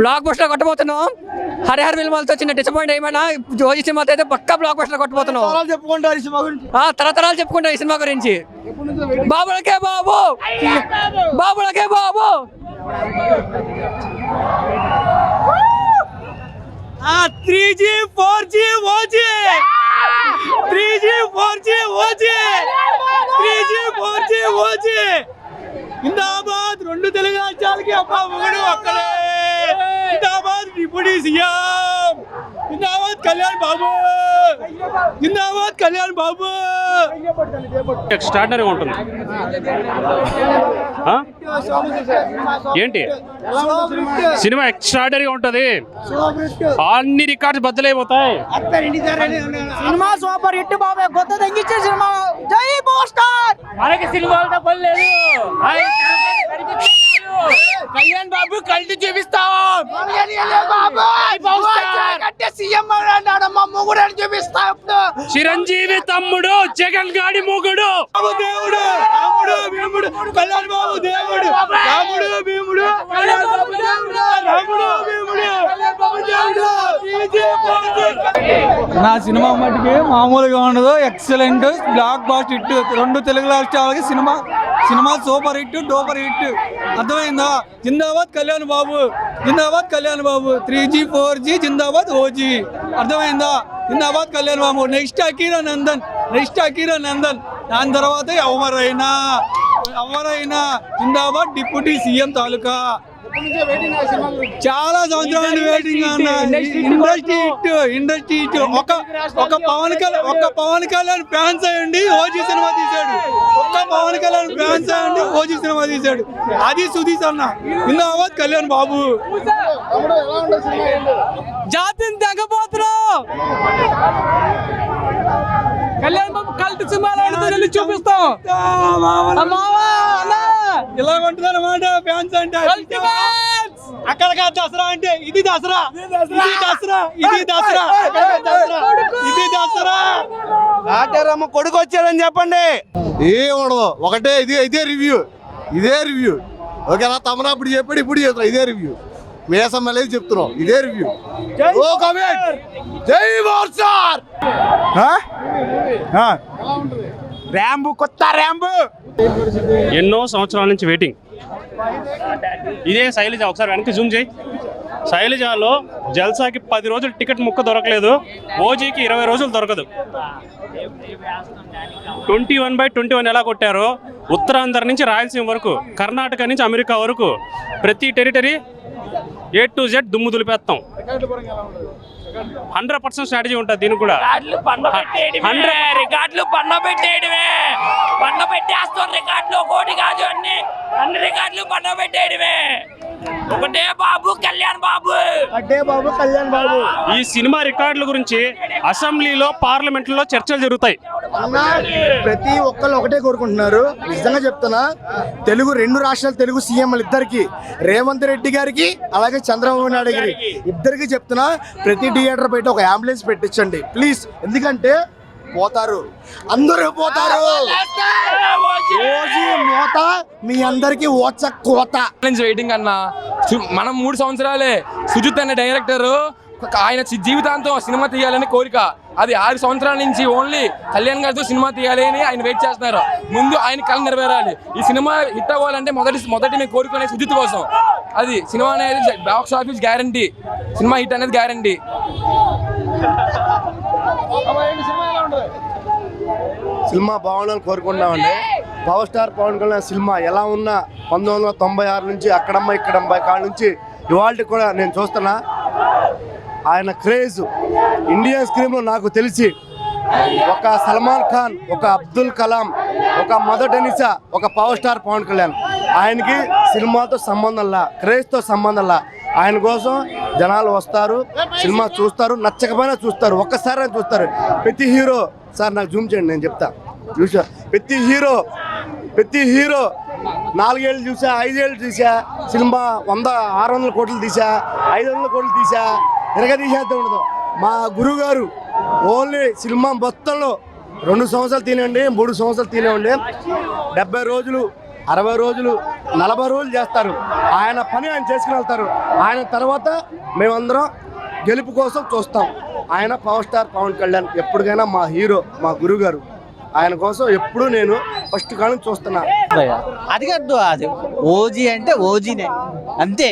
Block buster కొట్టబోతున్నాం. హరిహర విల్మలతో చిన్న డిసప్పాయింట్ ఏమైనా జోజీ సినిమాతో అయితే పక్కా బ్లాక్ బస్టర్ కొట్టబోతున్నాం. తరతరాలు చెప్పుకుంటారు ఈ సినిమా గురించి. బాబులకే బాబు, బాబులకే బాబు. 3G 4G OG 3G 4G OG 3G 4G OG జిందాబాద్. రెండు తెలుగు రాష్ట్రాలకి అబ్బా మొగుడు ఒక్కడే. జిందాబాద్ డిప్యూటీ సీఎం. జిందాబాద్ కళ్యాణ్ బాబు. జిందాబాద్ కళ్యాణ్ బాబు. ఎక్స్ట్రాడినరీగా ఉంటుంది. ఏంటి సినిమా ఎక్స్ట్రాడినరీగా ఉంటుంది. అన్ని రికార్డ్స్ బద్దలైపోతాయి. సినిమా సూపర్ హిట్ బాబు. కొత్త తగ్గించే సినిమా. జై పోస్టర్. మనకి సినిమాలతో పని లేదు. కళ్యాణ్ బాబు కల్టి చూపిస్తాం. చిరంజీవి తమ్ముడు, జగన్ గాడి మొగుడు. దేవుడు రాముడు భీముడు. కళ్యాణ్ బాబు దేవుడు. రాముడు భీముడు. కళ్యాణ్ బాబు దేవుడు. రాముడు భీముడు. కళ్యాణ్ బాబు దేవుడు. నా సినిమా మటుకి మామూలుగా ఉండదు. Excellent blockbuster hit. రెండు తెలుగు రాష్ట్రాలకి cinema super hit, duper hit. అర్థమైందా? జిందాబాద్ కళ్యాణ్ బాబు. జిందాబాద్ కళ్యాణ్ బాబు. 3G 4G జిందాబాద్ OG. అర్థమైందా? జిందాబాద్ కళ్యాణ్ బాబు. నెక్స్ట్ అకీరా నందన్. దాని తర్వాత ఎవరైనా జిందాబాద్ డిప్యూటీ సీఎం తాలూకా. చాలా సంవత్సరాలు వెయిటింగ్ అన్న. Industry hit. ఒక పవన్ కళ్యాణ్ ఫ్యాన్స్ అయ్యండి OG సినిమా తీశాడు. పవన్ కళ్యాణ్ ఫ్యాన్స్ అయ్యండి OG సినిమా తీశాడు. అది సుధీష్ అన్న. జిందాబాద్ కళ్యాణ్ బాబు. జాతిని తగ్గపోతున్నావు. కళ్యాణ్ బాబు కల్ట్ సినిమాలు చూపిస్తాం. ఇలా ఉంటుందన్నమాట ఫ్యాన్స్ అంటే. అక్కడ దసరా అంటే ఇది దసరా. కొడుకు వచ్చాడని చెప్పండి. ఏం ఉండదు. ఒకటే ఇదే రివ్యూ. ఓకేనా? తమనా ఇప్పుడు చెప్పాడు, ఇప్పుడు చెప్తాం. ఇదే రివ్యూ. మేసం అనేది చెప్తున్నాం. ఇదే రివ్యూ. ఓ కమెంట్. జై వార్సార్. కొత్త ర్యాంబు. ఎన్నో సంవత్సరాల నుంచి వెయిటింగ్. ఇదే శైలజ. ఒకసారి వెనక్కి జూమ్ చేయి. శైలజలో జల్సాకి 10 రోజులు టికెట్ ముక్క దొరకలేదు. ఓజీకి 20 రోజులు దొరకదు. 21/21 ఎలా కొట్టారో, ఉత్తరాంధ్ర నుంచి రాయలసీమ వరకు, కర్ణాటక నుంచి అమెరికా వరకు ప్రతి టెరిటరీ A to Z దుమ్ము దులిపేస్తాం. 100% స్ట్రాటజీ ఉంటుంది దీనికి కూడా. రికార్డులు పన్న పెట్టేస్తాం. రికార్డులు ఒకటి కాదు, అన్ని రికార్డులు పన్న పెట్టేయడమే. ఒకటే బాబు కళ్యాణ్ బాబు. ఈ సినిమా రికార్డుల గురించి అసెంబ్లీలో, పార్లమెంట్లో చర్చలు జరుగుతాయి. ప్రతి ఒక్కళ్ళు ఒకటే కోరుకుంటున్నారు. నిజంగా చెప్తున్నా, రెండు రాష్ట్రాల తెలుగు సీఎంలు ఇద్దరికి, రేవంత్ రెడ్డి గారికి అలాగే చంద్రబాబు నాయుడు గారికి ఇద్దరికి చెప్తున్నా, ప్రతి థియేటర్ బయట ఒక అంబులెన్స్ పెట్టించండి ప్లీజ్. ఎందుకంటే పోతారు, అందరూ పోతారు. మోత మీ అందరికి ఓచ కోత. వెయిటింగ్ అన్న. మనం 3 సంవత్సరాలే. సుజిత్ అనే డైరెక్టర్, ఆయన జీవితాంతం సినిమా తీయాలని కోరిక. అది 6 సంవత్సరాల నుంచి ఓన్లీ కళ్యాణ్ గారితో సినిమా తీయాలి అని ఆయన వెయిట్ చేస్తున్నారు. ముందు ఆయన కళ నెరవేరాలి. ఈ సినిమా హిట్ అవ్వాలంటే మొదటి మేము కోరుకునే సుజిత్ కోసం. అది సినిమా అనేది box office guarantee. Cinema hit అనేది గ్యారంటీ. సినిమా బాగుండాలని కోరుకుంటున్నామండి. Power star Pawan Kalyan cinema ఎలా ఉన్నా 1996 నుంచి అక్కడమ్మ ఇక్కడమ్మ కాడ నుంచి ఇవాళ కూడా నేను చూస్తున్నా. ఆయన క్రేజ్ ఇండియన్ స్క్రీన్లో నాకు తెలిసి ఒక సల్మాన్ ఖాన్, ఒక అబ్దుల్ కలాం, ఒక మదర్ టెనిసా, ఒక పవర్ స్టార్ పవన్ కళ్యాణ్. ఆయనకి సినిమాతో సంబంధంలా, క్రేజ్తో సంబంధంలా. ఆయన కోసం జనాలు వస్తారు, సినిమా చూస్తారు, నచ్చకపోయినా చూస్తారు, ఒక్కసారి చూస్తారు. ప్రతి హీరో సార్ నాకు జూమ్ చేయండి, నేను చెప్తా. చూసా ప్రతి హీరో 4 ఏళ్ళు చూసా, 5 ఏళ్ళు చూసా. సినిమా 600 కోట్లు తీసా, 500 కోట్లు తీసా, తిరగదీసేద్దా ఉండదు. మా గురువు గారు ఓన్లీ సినిమా మొత్తంలో 2 సంవత్సరాలు తినండి, 3 సంవత్సరాలు తినేవండి. 70 రోజులు 60 రోజులు 40 రోజులు చేస్తారు. ఆయన పని ఆయన చేసుకుని వెళ్తారు. ఆయన తర్వాత మేమందరం గెలుపు కోసం చూస్తాం. ఆయన పవర్ స్టార్ పవన్ కళ్యాణ్ ఎప్పటికైనా మా హీరో, మా గురువు గారు. ఆయన కోసం ఎప్పుడు నేను ఫస్ట్ కాలం చూస్తున్నా. అది కాదు, అది ఓజీ అంటే ఓజీనే అంతే.